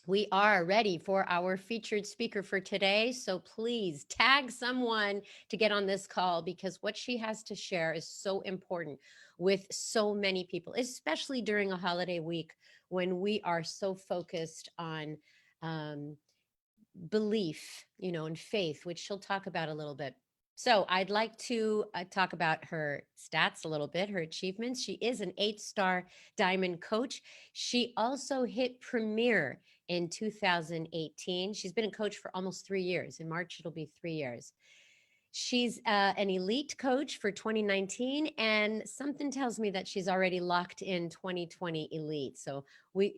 We are ready for our featured speaker for today. So please tag someone to get on this call because what she has to share is so important with so many people, especially during a holiday week when we are so focused on um, belief, and faith, which she'll talk about a little bit. So I'd like to talk about her stats a little bit, her achievements. She is an 8-star diamond coach. She also hit Premier in 2018. She's been a coach for almost 3 years. In March, it'll be 3 years. She's an elite coach for 2019, and something tells me that she's already locked in 2020 elite. So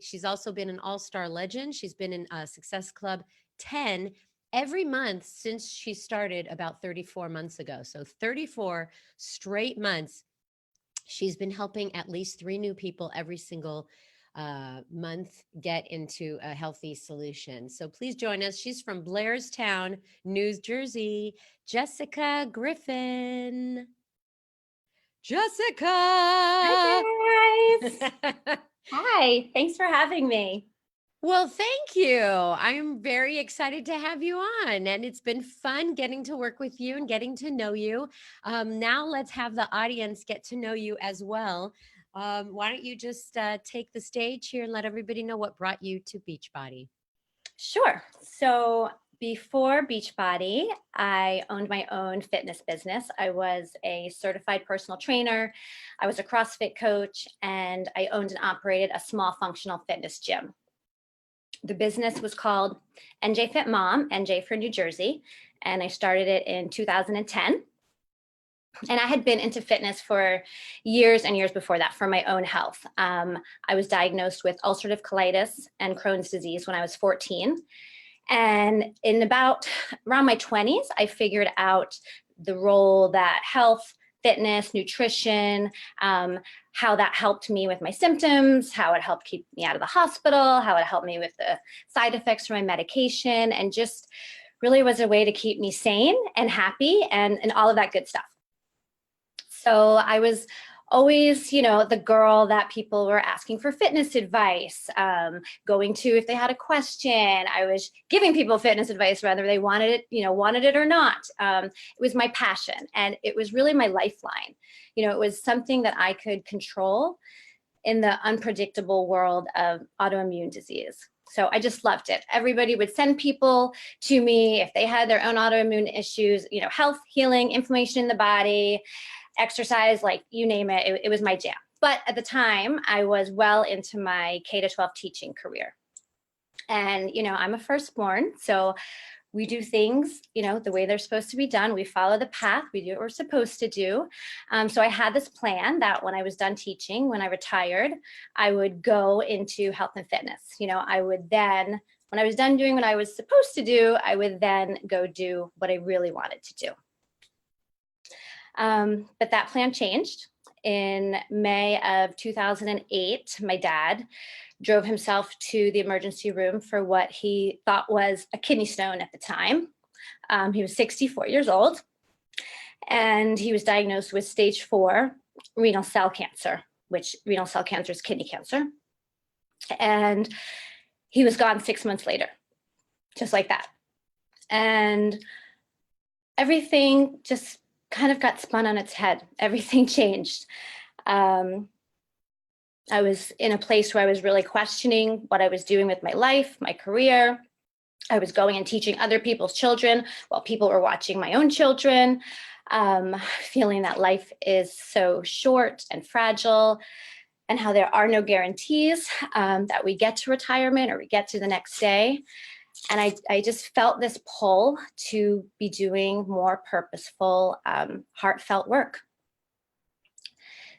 she's also been an all-star legend. She's been in Success Club 10 every month since she started about 34 months ago. So 34 straight months. She's been helping at least 3 new people every single month get into a healthy solution. So please join us. She's from Blairstown, New Jersey, Jessica Griffin. Jessica! Hi, guys. Hi, thanks for having me. Well, thank you. I'm very excited to have you on, and it's been fun getting to work with you and getting to know you. Now let's have the audience get to know you as well. Why don't you just take the stage here and let everybody know what brought you to Beachbody? Sure. So before Beachbody, I owned my own fitness business. I was a certified personal trainer. I was a CrossFit coach, and I owned and operated a small functional fitness gym. The business was called NJ Fit Mom, NJ for New Jersey, and I started it in 2010. And I had been into fitness for years and years before that for my own health. I was diagnosed with ulcerative colitis and Crohn's disease when I was 14. And in around my 20s, I figured out the role that health, fitness, nutrition, how that helped me with my symptoms, how it helped keep me out of the hospital, how it helped me with the side effects from my medication, and just really was a way to keep me sane and happy and all of that good stuff. So I was always, the girl that people were asking for fitness advice, going to if they had a question. I was giving people fitness advice whether they wanted it or not. It was my passion, and it was really my lifeline. It was something that I could control in the unpredictable world of autoimmune disease. So I just loved it. Everybody would send people to me if they had their own autoimmune issues, health, healing, inflammation in the body, exercise, like you name it, it was my jam. But at the time, I was well into my K-12 teaching career. And, I'm a firstborn, so we do things, the way they're supposed to be done. We follow the path. We do what we're supposed to do. So I had this plan that when I was done teaching, when I retired, I would go into health and fitness. I would then, when I was done doing what I was supposed to do, I would then go do what I really wanted to do. But that plan changed. In May of 2008, my dad drove himself to the emergency room for what he thought was a kidney stone at the time. He was 64 years old, and he was diagnosed with stage 4 renal cell cancer, which renal cell cancer is kidney cancer. And he was gone 6 months later, just like that. And everything just kind of got spun on its head. Everything changed. I was in a place where I was really questioning what I was doing with my life, my career. I was going and teaching other people's children while people were watching my own children, feeling that life is so short and fragile, and how there are no guarantees that we get to retirement or we get to the next day. And I just felt this pull to be doing more purposeful, heartfelt work.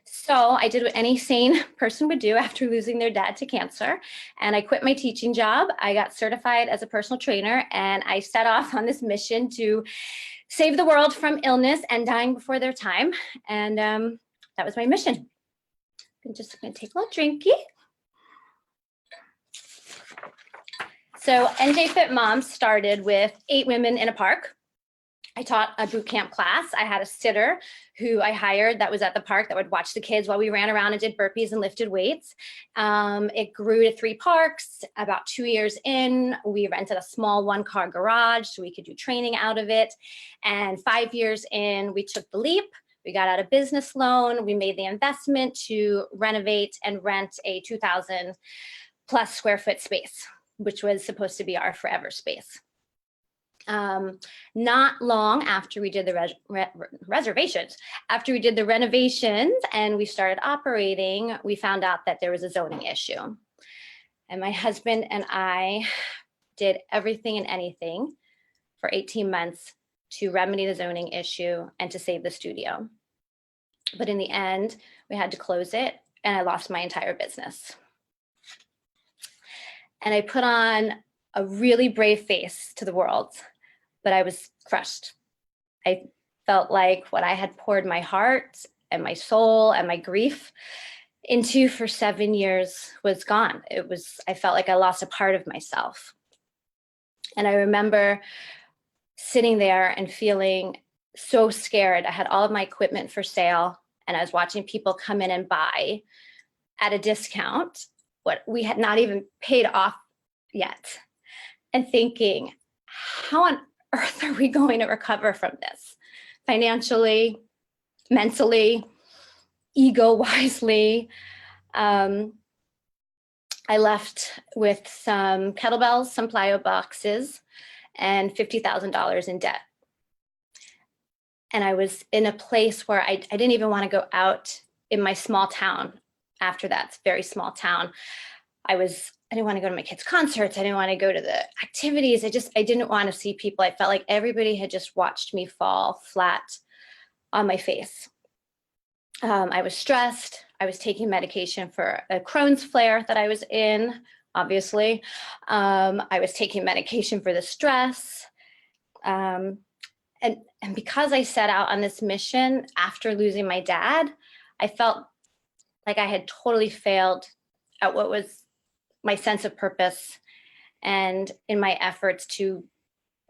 So I did what any sane person would do after losing their dad to cancer. And I quit my teaching job. I got certified as a personal trainer, and I set off on this mission to save the world from illness and dying before their time. And that was my mission. I'm just going to take a little drinky. So NJ Fit Mom started with 8 women in a park. I taught a boot camp class. I had a sitter who I hired that was at the park that would watch the kids while we ran around and did burpees and lifted weights. It grew to 3 parks. About 2 years in, we rented a small 1-car garage so we could do training out of it. And 5 years in, we took the leap. We got out a business loan. We made the investment to renovate and rent a 2,000 plus square foot space, which was supposed to be our forever space. Not long after we did the reservations, after we did the renovations and we started operating, we found out that there was a zoning issue. And my husband and I did everything and anything for 18 months to remedy the zoning issue and to save the studio. But in the end, we had to close it and I lost my entire business. And I put on a really brave face to the world, but I was crushed. I felt like what I had poured my heart and my soul and my grief into for 7 years was gone. I felt like I lost a part of myself. And I remember sitting there and feeling so scared. I had all of my equipment for sale and I was watching people come in and buy at a discount what we had not even paid off yet, and thinking, how on earth are we going to recover from this? Financially, mentally, ego-wisely. I left with some kettlebells, some plyo boxes, and $50,000 in debt. And I was in a place where I didn't even want to go out in my small town after that, very small town. I didn't want to go to my kids' concerts. I didn't want to go to the activities. I didn't want to see people. I felt like everybody had just watched me fall flat on my face. I was stressed. I was taking medication for a Crohn's flare that I was in, obviously. I was taking medication for the stress. And because I set out on this mission after losing my dad, I felt like I had totally failed at what was my sense of purpose and in my efforts to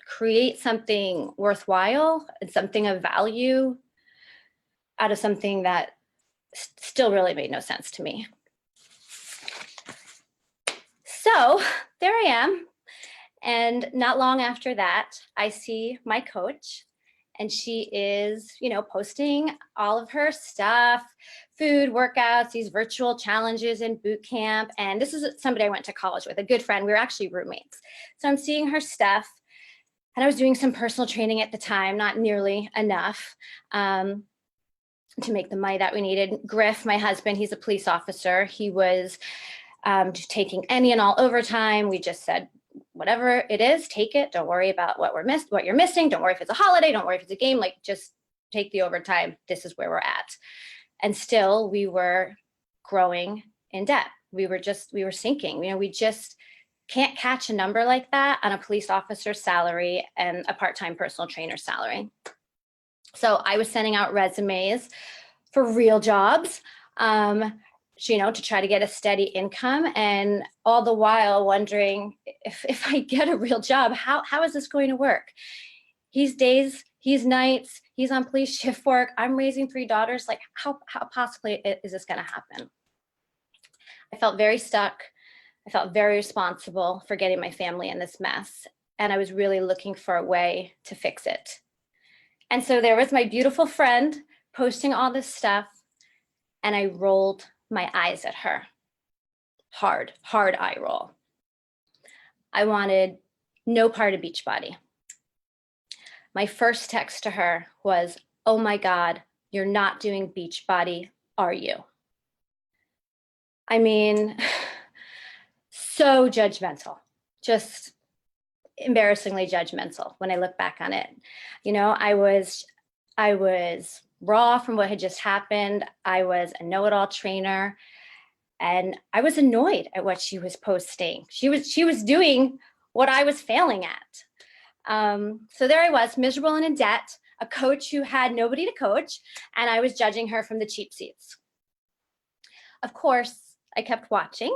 create something worthwhile and something of value out of something that still really made no sense to me. So there I am. And not long after that, I see my coach and she is, posting all of her stuff, food, workouts, these virtual challenges in boot camp. And this is somebody I went to college with, a good friend. We were actually roommates. So I'm seeing her stuff and I was doing some personal training at the time, not nearly enough to make the money that we needed. Griff, my husband, he's a police officer. He was taking any and all overtime. We just said, whatever it is, take it. Don't worry about what you're missing. Don't worry if it's a holiday. Don't worry if it's a game. Like, just take the overtime. This is where we're at. And still, we were growing in debt. We were sinking. We just can't catch a number like that on a police officer's salary and a part-time personal trainer salary. So I was sending out resumes for real jobs. To try to get a steady income, and all the while wondering if I get a real job, how is this going to work? He's days, he's nights, he's on police shift work. I'm raising 3 daughters. Like, how possibly is this going to happen? I felt very stuck. I felt very responsible for getting my family in this mess, and I was really looking for a way to fix it. And so there was my beautiful friend posting all this stuff, and I rolled my eyes at her. Hard eye roll. I wanted no part of Beachbody. My first text to her was, "Oh my God, you're not doing Beachbody, are you?" I mean, so judgmental, just embarrassingly judgmental when I look back on it. I was raw from what had just happened. I was a know-it-all trainer, and I was annoyed at what she was posting. She was doing what I was failing at. So there I was, miserable and in debt, a coach who had nobody to coach, and I was judging her from the cheap seats. Of course, I kept watching,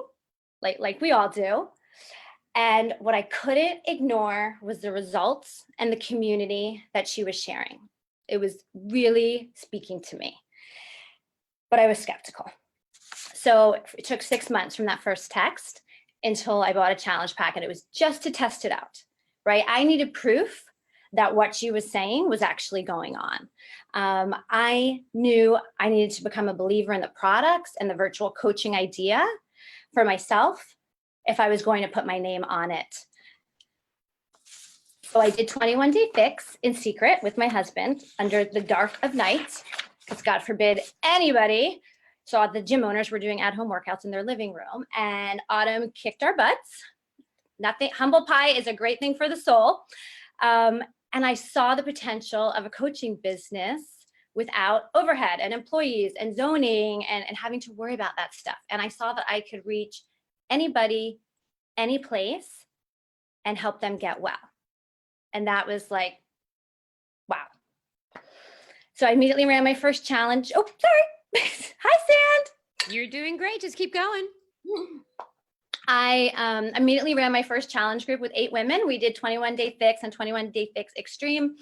like we all do. And what I couldn't ignore was the results and the community that she was sharing. It was really speaking to me, but I was skeptical. So it took 6 months from that first text until I bought a challenge pack, and it was just to test it out, right? I needed proof that what she was saying was actually going on. I knew I needed to become a believer in the products and the virtual coaching idea for myself if I was going to put my name on it. So I did 21 Day Fix in secret with my husband under the dark of night, because God forbid anybody saw the gym owners were doing at-home workouts in their living room, and Autumn kicked our butts. Nothing, humble pie is a great thing for the soul. And I saw the potential of a coaching business without overhead and employees and zoning and having to worry about that stuff. And I saw that I could reach anybody, any place, and help them get well. And that was like, wow. So I immediately ran my first challenge. Oh, sorry. Hi, Sand. You're doing great. Just keep going. I immediately ran my first challenge group with 8 women. We did 21 Day Fix and 21 Day Fix Extreme.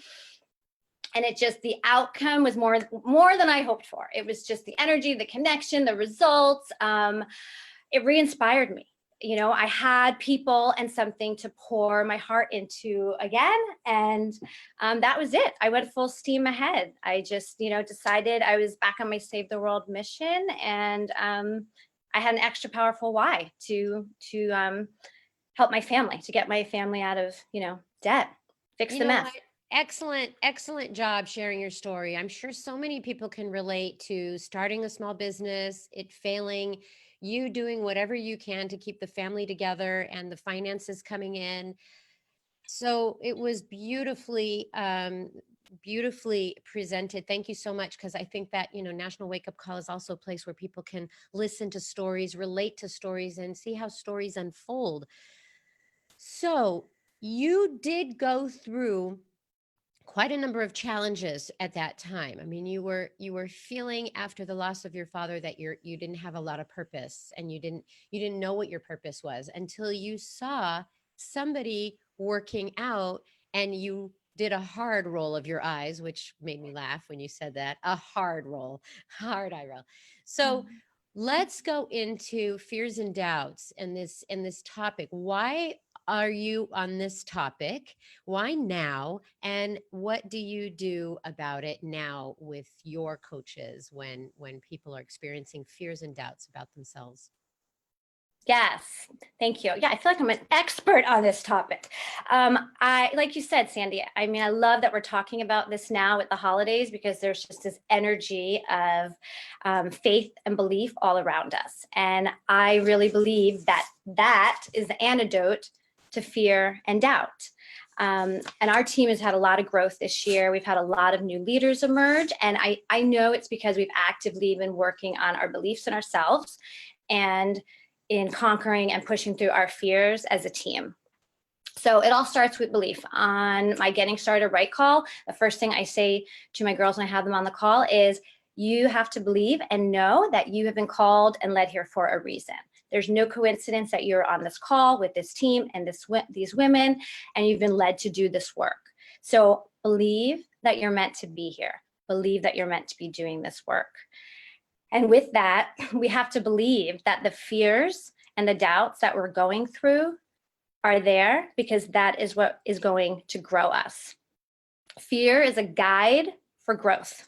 And it just, the outcome was more than I hoped for. It was just the energy, the connection, the results. It re-inspired me. You know, I had people and something to pour my heart into again. And that was it. I went full steam ahead. I just, decided I was back on my Save the World mission. And I had an extra powerful why to help my family, to get my family out of, debt, fix the mess. Excellent job sharing your story. I'm sure so many people can relate to starting a small business, it failing, you doing whatever you can to keep the family together and the finances coming in. So it was beautifully presented. Thank you so much. Because I think that, National Wake Up Call is also a place where people can listen to stories, relate to stories, and see how stories unfold. So you did go through quite a number of challenges at that time. I mean, you were feeling after the loss of your father that you didn't have a lot of purpose, and you didn't know what your purpose was until you saw somebody working out, and you did a hard roll of your eyes, which made me laugh when you said that. A hard roll, hard eye roll. So let's go into fears and doubts in this topic. Why are you on this topic? Why now? And what do you do about it now with your coaches when people are experiencing fears and doubts about themselves? Yes, thank you. Yeah, I feel like I'm an expert on this topic. Like you said, Sandy, I mean, I love that we're talking about this now with the holidays, because there's just this energy of faith and belief all around us. And I really believe that that is the antidote to fear and doubt. And our team has had a lot of growth this year. We've had a lot of new leaders emerge. And I know it's because we've actively been working on our beliefs in ourselves and in conquering and pushing through our fears as a team. So it all starts with belief. On my Getting Started Right call, the first thing I say to my girls when I have them on the call is, you have to believe and know that you have been called and led here for a reason. There's no coincidence that you're on this call with this team and these women, and you've been led to do this work. So believe that you're meant to be here. Believe that you're meant to be doing this work. And with that, we have to believe that the fears and the doubts that we're going through are there, because that is what is going to grow us. Fear is a guide for growth.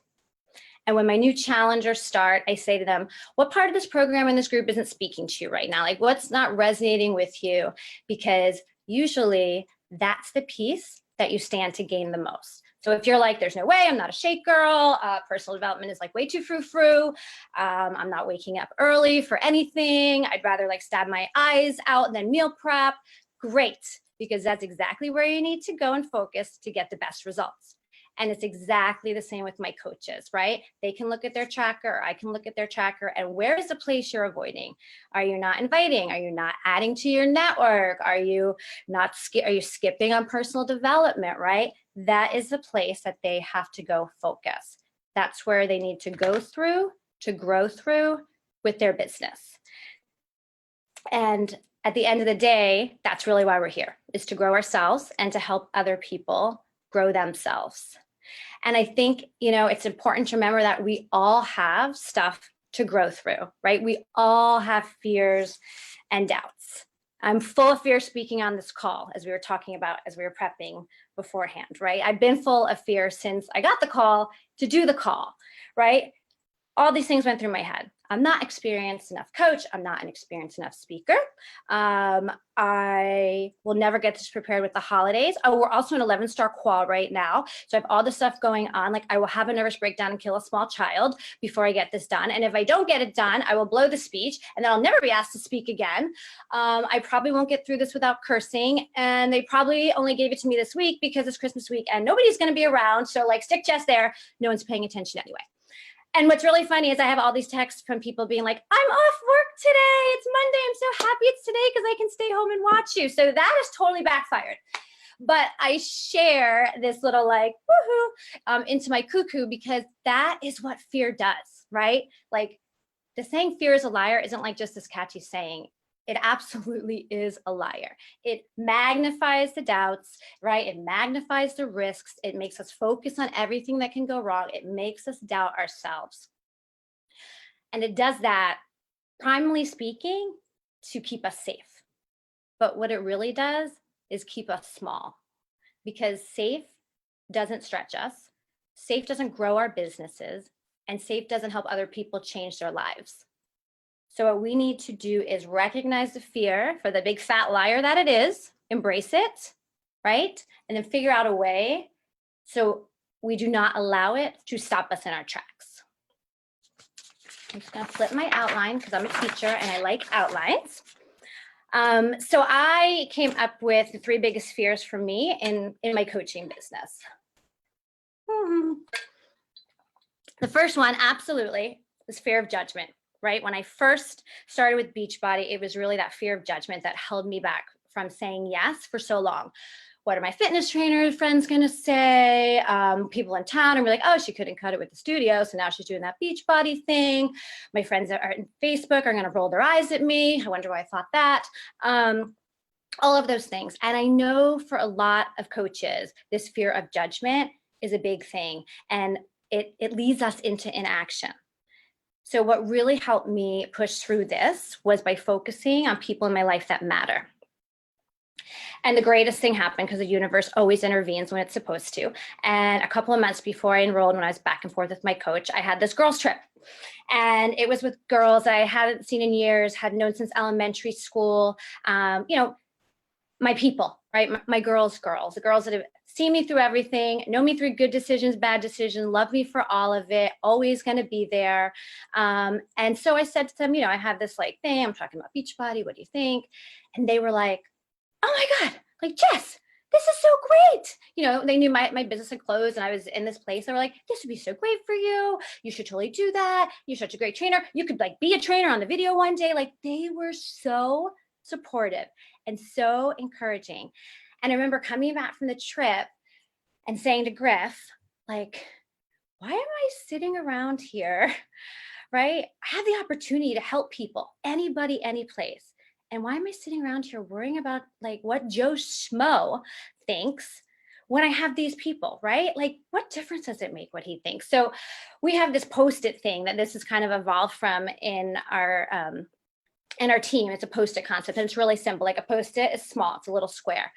And when my new challengers start, I say to them, what part of this program in this group isn't speaking to you right now? Like, what's not resonating with you? Because usually that's the piece that you stand to gain the most. So if you're like, there's no way, I'm not a shake girl, personal development is like way too frou-frou, I'm not waking up early for anything, I'd rather like stab my eyes out and then meal prep, great, because that's exactly where you need to go and focus to get the best results. And it's exactly the same with my coaches, right? They can look at their tracker, I can look at their tracker, and where is the place you're avoiding? Are you not inviting? Are you not adding to your network? Are you skipping on personal development, right? That is the place that they have to go focus. That's where they need to go through to grow through with their business. And at the end of the day, that's really why we're here, is to grow ourselves and to help other people grow themselves. And I think, it's important to remember that we all have stuff to grow through, right? We all have fears and doubts. I'm full of fear speaking on this call, as we were talking about, as we were prepping beforehand, right? I've been full of fear since I got the call to do the call, right? All these things went through my head. I'm not experienced enough coach. I'm not an experienced enough speaker. I will never get this prepared with the holidays. Oh, we're also an 11-star qual right now. So I have all this stuff going on. Like, I will have a nervous breakdown and kill a small child before I get this done. And if I don't get it done, I will blow the speech and then I'll never be asked to speak again. I probably won't get through this without cursing. And they probably only gave it to me this week because it's Christmas week and nobody's going to be around. So like, stick chest there. No one's paying attention anyway. And what's really funny is I have all these texts from people being like, I'm off work today. It's Monday. I'm so happy it's today because I can stay home and watch you. So that is totally backfired. But I share this little like, woohoo, into my cuckoo, because that is what fear does, right? Like, the saying fear is a liar isn't like just this catchy saying. It absolutely is a liar. It magnifies the doubts, right? It magnifies the risks. It makes us focus on everything that can go wrong. It makes us doubt ourselves. And it does that, primarily speaking, to keep us safe. But what it really does is keep us small, because safe doesn't stretch us. Safe doesn't grow our businesses, and safe doesn't help other people change their lives. So what we need to do is recognize the fear for the big fat liar that it is, embrace it, right? And then figure out a way so we do not allow it to stop us in our tracks. I'm just gonna flip my outline because I'm a teacher and I like outlines. So I came up with the 3 biggest fears for me in my coaching business. The first one, absolutely, is fear of judgment. Right? When I first started with Beachbody, it was really that fear of judgment that held me back from saying yes for so long. What are my fitness trainer friends going to say? People in town are like, oh, she couldn't cut it with the studio, so now she's doing that Beachbody thing. My friends that are on Facebook are going to roll their eyes at me. I wonder why I thought that. All of those things. And I know for a lot of coaches, this fear of judgment is a big thing, and it leads us into inaction. So what really helped me push through this was by focusing on people in my life that matter. And the greatest thing happened, because the universe always intervenes when it's supposed to. And a couple of months before I enrolled, when I was back and forth with my coach, I had this girls trip. And it was with girls I hadn't seen in years, hadn't known since elementary school. My people, right? My girls, the girls that have seen me through everything, know me through good decisions, bad decisions, love me for all of it, always going to be there. And so I said to them, I have this like thing, I'm talking about Beachbody, what do you think? And they were like, oh my God, like, Jess, this is so great. They knew my business had closed and I was in this place. They were like, this would be so great for you. You should totally do that. You're such a great trainer. You could like be a trainer on the video one day. Like, they were so supportive and so encouraging. And I remember coming back from the trip and saying to Griff, like, why am I sitting around here, right? I have the opportunity to help people, anybody, any place. And why am I sitting around here worrying about like what Joe Schmo thinks when I have these people, right? Like, what difference does it make what he thinks? So we have this Post-it thing that this is kind of evolved from in our team. It's a Post-it concept, and it's really simple. Like, a Post-it is small, it's a little square,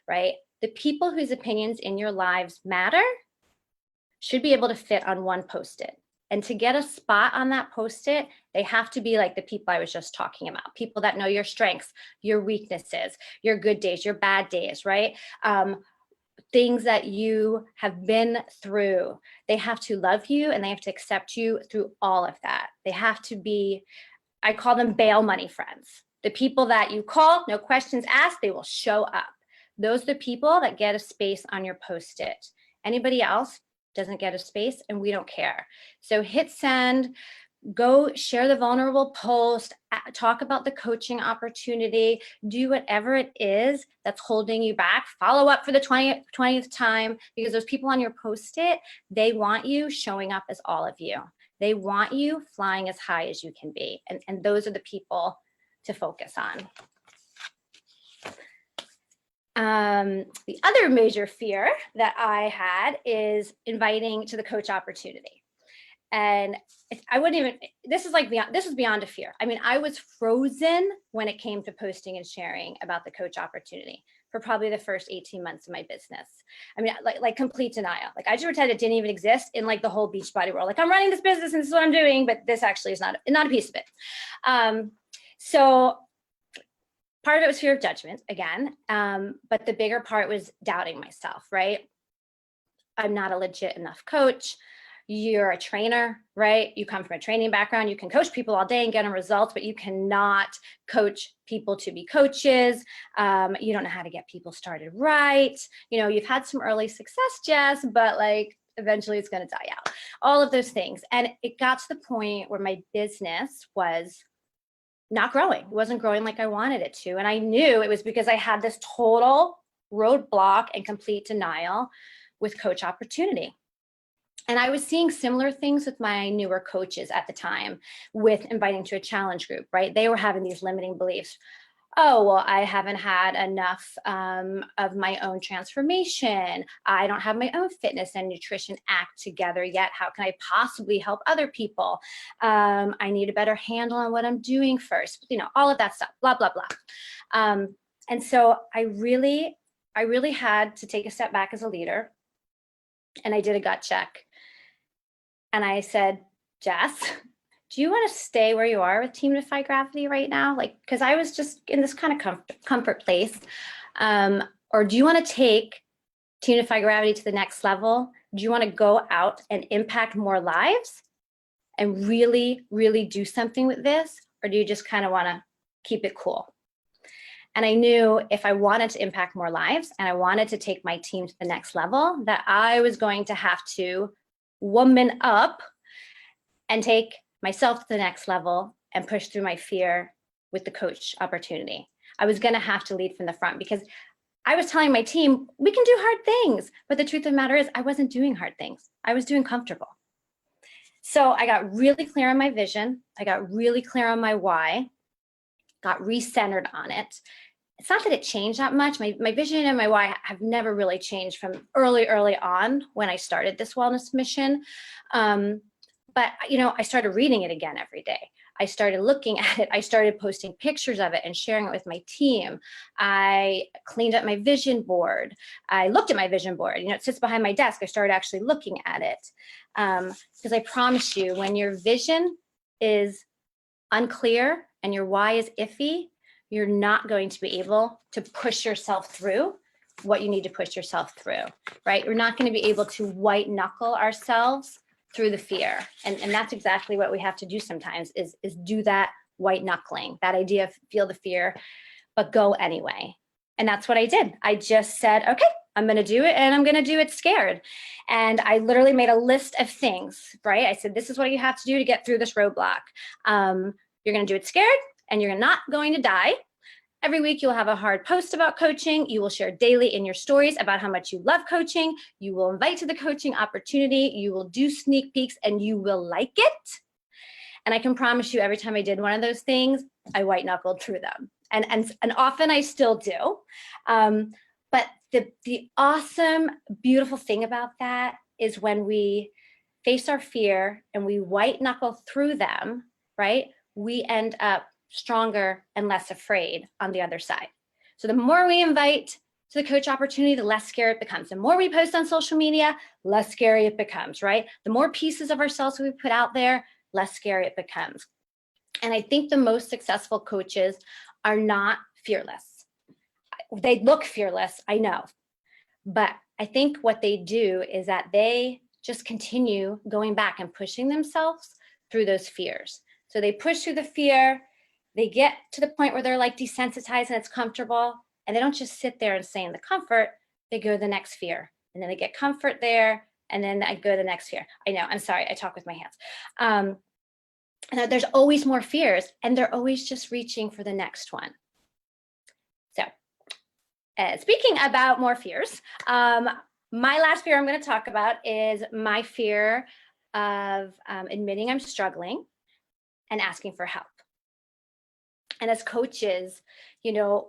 right? The people whose opinions in your lives matter should be able to fit on one Post-it. And to get a spot on that Post-it, they have to be like the people I was just talking about, people that know your strengths, your weaknesses, your good days, your bad days, right? Things that you have been through. They have to love you and they have to accept you through all of that. They have to be, I call them bail money friends. The people that you call, no questions asked, they will show up. Those are the people that get a space on your Post-it. Anybody else doesn't get a space, and we don't care. So hit send, go share the vulnerable post, talk about the coaching opportunity, do whatever it is that's holding you back. Follow up for the 20th time, because those people on your Post-it, they want you showing up as all of you. They want you flying as high as you can be. And those are the people to focus on. The other major fear that I had is inviting to the coach opportunity. And I wouldn't even, this was beyond a fear. I mean, I was frozen when it came to posting and sharing about the coach opportunity for probably the first 18 months of my business. I mean, like complete denial. Like I just pretended it didn't even exist in like the whole Beachbody world. Like I'm running this business and this is what I'm doing, but this actually is not a piece of it. So part of it was fear of judgment again. But the bigger part was doubting myself, right? I'm not a legit enough coach. You're a trainer, right? You come from a training background. You can coach people all day and get them results, but you cannot coach people to be coaches. You don't know how to get people started right. You know, you've had some early success, Jess, but like eventually it's going to die out. All of those things. And it got to the point where my business was not growing. It wasn't growing like I wanted it to. And I knew it was because I had this total roadblock and complete denial with coach opportunity. And I was seeing similar things with my newer coaches at the time with inviting to a challenge group, right? They were having these limiting beliefs. Oh, well, I haven't had enough of my own transformation. I don't have my own fitness and nutrition act together yet. How can I possibly help other people? I need a better handle on what I'm doing first. You know, all of that stuff, blah, blah, blah. And so I really had to take a step back as a leader. And I did a gut check. And I said, Jess, do you want to stay where you are with Team Defy Gravity right now? Like, because I was just in this kind of comfort place. Or do you want to take Team Defy Gravity to the next level? Do you want to go out and impact more lives and really, really do something with this? Or do you just kind of want to keep it cool? And I knew if I wanted to impact more lives and I wanted to take my team to the next level, that I was going to have to woman up and take myself to the next level and push through my fear with the coach opportunity. I was going to have to lead from the front because I was telling my team, we can do hard things. But the truth of the matter is I wasn't doing hard things. I was doing comfortable. So I got really clear on my vision. I got really clear on my why, got recentered on it. It's not that it changed that much. My vision and my why have never really changed from early on when I started this wellness mission. But, you know, I started reading it again every day. I started looking at it. I started posting pictures of it and sharing it with my team. I cleaned up my vision board. I looked at my vision board. You know, it sits behind my desk. I started actually looking at it. Because I promise you, when your vision is unclear and your why is iffy, you're not going to be able to push yourself through what you need to push yourself through, right? We're not going to be able to white knuckle ourselves through the fear. And that's exactly what we have to do sometimes is do that white knuckling, that idea of feel the fear, but go anyway. And that's what I did. I just said, okay, I'm going to do it and I'm going to do it scared. And I literally made a list of things, right? I said, this is what you have to do to get through this roadblock. You're going to do it scared and you're not going to die. Every week, you'll have a hard post about coaching. You will share daily in your stories about how much you love coaching. You will invite to the coaching opportunity. You will do sneak peeks and you will like it. And I can promise you every time I did one of those things, I white knuckled through them. And often I still do. But the awesome, beautiful thing about that is when we face our fear and we white knuckle through them, right? We end up stronger and less afraid on the other side. So the more we invite to the coach opportunity, the less scary it becomes. The more we post on social media, less scary it becomes, right? The more pieces of ourselves we put out there, less scary it becomes. And I think the most successful coaches are not fearless. They look fearless, I know. But I think what they do is that they just continue going back and pushing themselves through those fears. So they push through the fear. They get to the point where they're like desensitized and it's comfortable, and they don't just sit there and stay in the comfort. They go to the next fear, and then they get comfort there, and then I go to the next fear. I know, I'm sorry, I talk with my hands. And there's always more fears, and they're always just reaching for the next one. So speaking about more fears, my last fear I'm going to talk about is my fear of admitting I'm struggling and asking for help. And as coaches,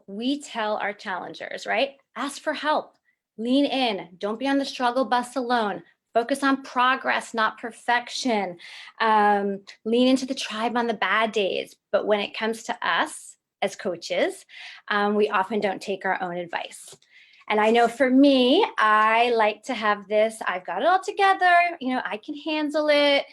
we tell our challengers, right? Ask for help, lean in, don't be on the struggle bus alone. Focus on progress, not perfection. Lean into the tribe on the bad days. But when it comes to us as coaches, we often don't take our own advice. And I know for me, I like to have this, I've got it all together, I can handle it.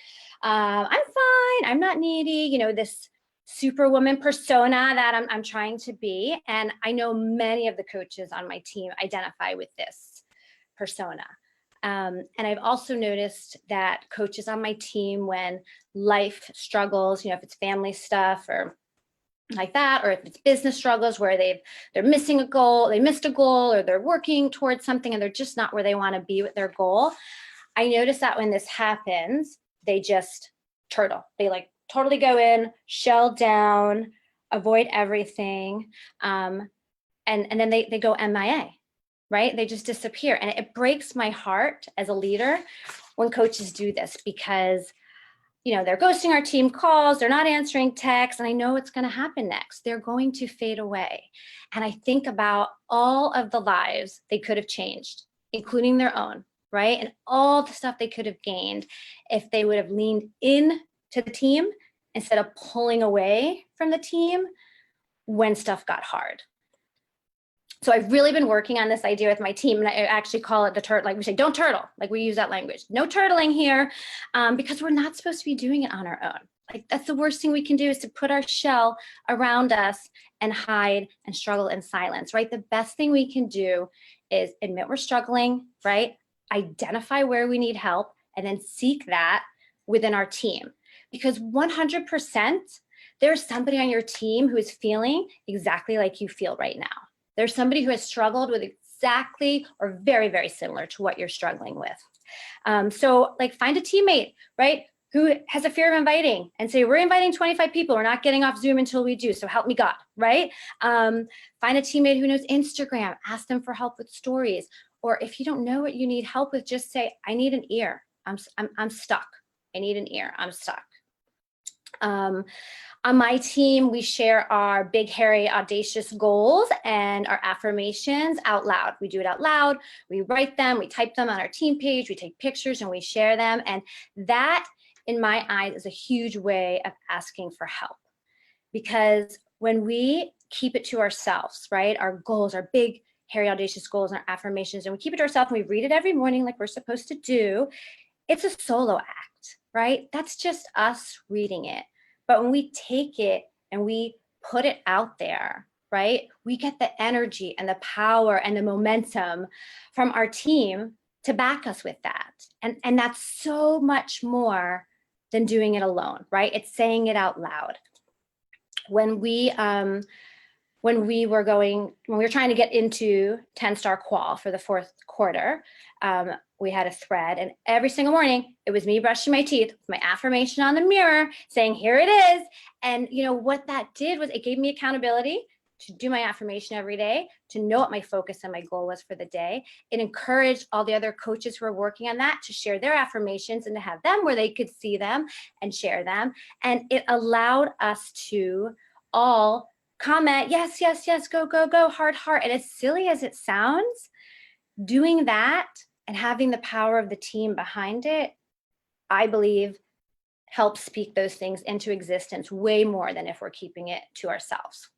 I'm fine, I'm not needy, this superwoman persona that I'm trying to be. And I know many of the coaches on my team identify with this persona. And I've also noticed that coaches on my team, when life struggles, if it's family stuff or like that, or if it's business struggles where they're missing a goal, they missed a goal, or they're working towards something and they're just not where they want to be with their goal. I notice that when this happens, they just turtle. They like totally go in, shell down, avoid everything. And then they go MIA, right? They just disappear. And it breaks my heart as a leader when coaches do this, because they're ghosting our team calls, they're not answering texts, and I know what's going to happen next. They're going to fade away. And I think about all of the lives they could have changed, including their own, right? And all the stuff they could have gained if they would have leaned in to the team instead of pulling away from the team when stuff got hard. So I've really been working on this idea with my team, and I actually call it the turtle. Like we say, don't turtle. Like we use that language. No turtling here, because we're not supposed to be doing it on our own. Like that's the worst thing we can do, is to put our shell around us and hide and struggle in silence, right? The best thing we can do is admit we're struggling, right? Identify where we need help, and then seek that within our team. Because 100%, there's somebody on your team who is feeling exactly like you feel right now. There's somebody who has struggled with exactly or very, very similar to what you're struggling with. So like find a teammate, right, who has a fear of inviting, and say, we're inviting 25 people. We're not getting off Zoom until we do. So help me God, right? Find a teammate who knows Instagram. Ask them for help with stories. Or if you don't know what you need help with, just say, I need an ear. I'm stuck. I need an ear. I'm stuck. On my team, we share our big, hairy, audacious goals and our affirmations out loud. We do it out loud. We write them. We type them on our team page. We take pictures and we share them. And that, in my eyes, is a huge way of asking for help. Because when we keep it to ourselves, right, our goals, our big, hairy, audacious goals and our affirmations, and we keep it to ourselves and we read it every morning like we're supposed to do, it's a solo act, right? That's just us reading it. But when we take it and we put it out there, right, we get the energy and the power and the momentum from our team to back us with that. And that's so much more than doing it alone, right? It's saying it out loud. When we were trying to get into 10-star qual for the fourth quarter, we had a thread, and every single morning it was me brushing my teeth with my affirmation on the mirror saying, here it is. And what that did was it gave me accountability to do my affirmation every day, to know what my focus and my goal was for the day. It encouraged all the other coaches who were working on that to share their affirmations and to have them where they could see them and share them. And it allowed us to all comment, yes, yes, yes, go, go, go, heart, heart. And as silly as it sounds, doing that and having the power of the team behind it, I believe, helps speak those things into existence way more than if we're keeping it to ourselves.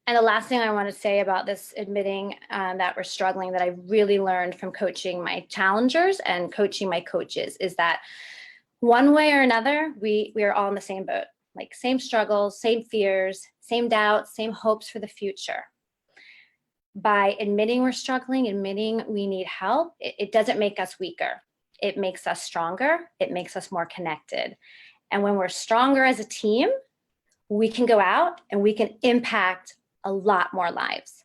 And the last thing I want to say about this admitting that we're struggling, that I really learned from coaching my challengers and coaching my coaches, is that one way or another, we are all in the same boat, like same struggles, same fears, same doubts, same hopes for the future. By admitting we're struggling, admitting we need help, it doesn't make us weaker. It makes us stronger. It makes us more connected. And when we're stronger as a team, we can go out and we can impact a lot more lives.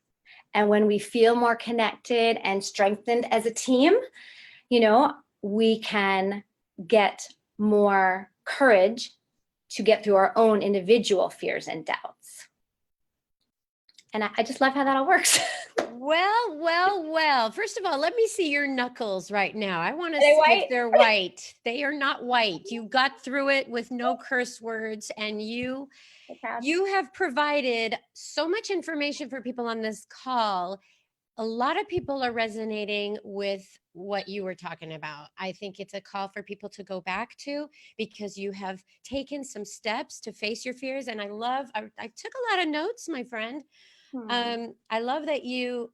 And when we feel more connected and strengthened as a team, we can get more courage to get through our own individual fears and doubts. And I just love how that all works. Well. First of all, let me see your knuckles right now. I want to see white? if they're white. They are not white. You got through it with no curse words, and you So proud. You have provided so much information for people on this call. A lot of people are resonating with what you were talking about. I think it's a call for people to go back to, because you have taken some steps to face your fears. And I took a lot of notes, my friend. I love that you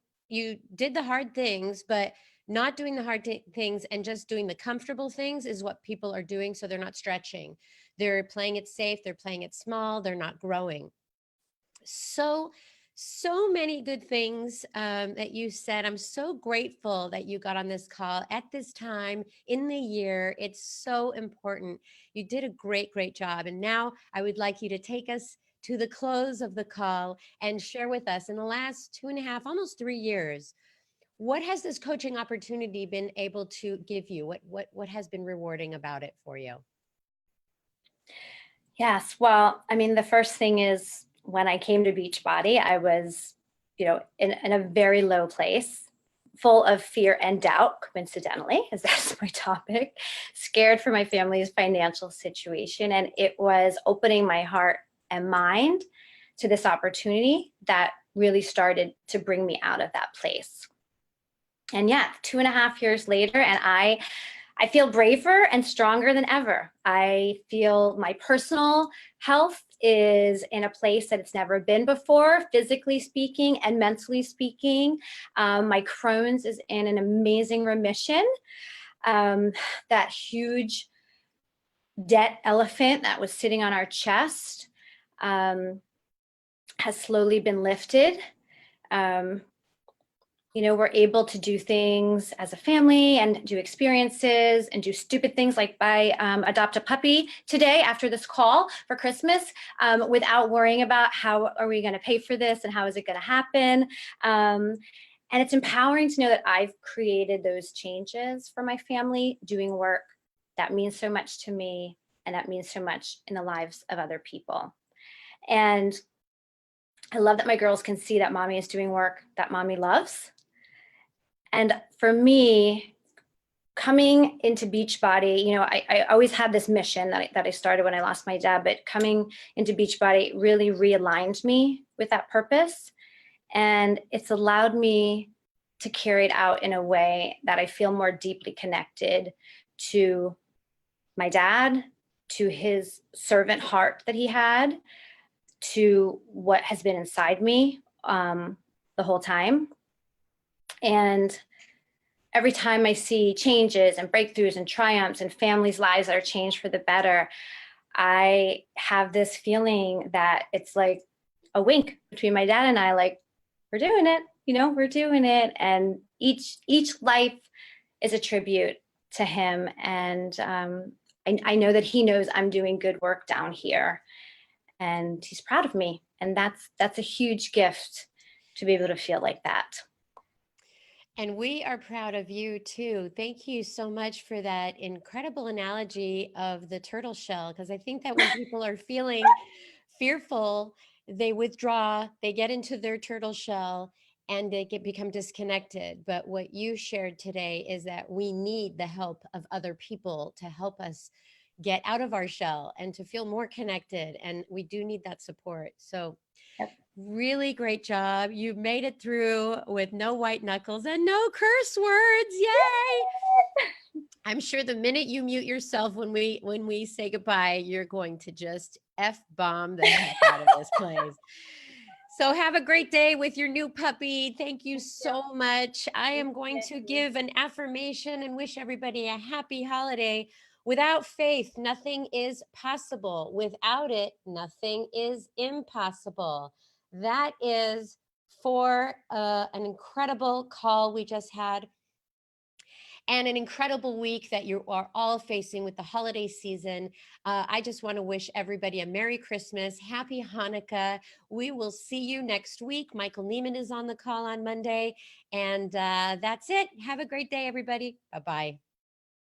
did the hard things, but not doing the things and just doing the comfortable things is what people are doing. So they're not stretching. They're playing it safe. They're playing it small. They're not growing. So many good things that you said. I'm so grateful that you got on this call at this time in the year. It's so important. You did a great job. And now I would like you to take us to the close of the call and share with us, in the last 2.5, almost 3 years, what has this coaching opportunity been able to give you? What has been rewarding about it for you? Yes. Well, I mean, the first thing is, when I came to Beachbody, I was, in a very low place, full of fear and doubt, coincidentally, as that's my topic, scared for my family's financial situation. And it was opening my heart and mind to this opportunity that really started to bring me out of that place. And yeah, 2.5 years later, and I feel braver and stronger than ever. I feel my personal health is in a place that it's never been before, physically speaking and mentally speaking. My Crohn's is in an amazing remission. That huge debt elephant that was sitting on our chest has slowly been lifted. We're able to do things as a family and do experiences and do stupid things like adopt a puppy today after this call for Christmas, without worrying about how are we going to pay for this and how is it going to happen. And it's empowering to know that I've created those changes for my family, doing work that means so much to me and that means so much in the lives of other people. And I love that my girls can see that mommy is doing work that mommy loves. And for me, coming into Beachbody, I always had this mission that I started when I lost my dad, but coming into Beachbody really realigned me with that purpose. And it's allowed me to carry it out in a way that I feel more deeply connected to my dad, to his servant heart that he had, to what has been inside me the whole time. And every time I see changes and breakthroughs and triumphs and families' lives that are changed for the better, I have this feeling that it's like a wink between my dad and I, like, we're doing it, we're doing it. And each life is a tribute to him. And I know that he knows I'm doing good work down here, and he's proud of me. And that's a huge gift to be able to feel like that. And we are proud of you too. Thank you so much for that incredible analogy of the turtle shell, because I think that when people are feeling fearful, they withdraw, they get into their turtle shell, and they become disconnected. But what you shared today is that we need the help of other people to help us get out of our shell and to feel more connected. And we do need that support. So really great job. You made it through with no white knuckles and no curse words. Yay. I'm sure the minute you mute yourself when we say goodbye, you're going to just F-bomb the heck out of this place. So have a great day with your new puppy. Thank you so much. I am going to give an affirmation and wish everybody a happy holiday. Without faith, nothing is possible. Without it, nothing is impossible. That is for an incredible call we just had, and an incredible week that you are all facing with the holiday season. I just want to wish everybody a Merry Christmas, Happy Hanukkah. We will see you next week. Michael Neiman is on the call on Monday. And that's it. Have a great day, everybody. Bye-bye.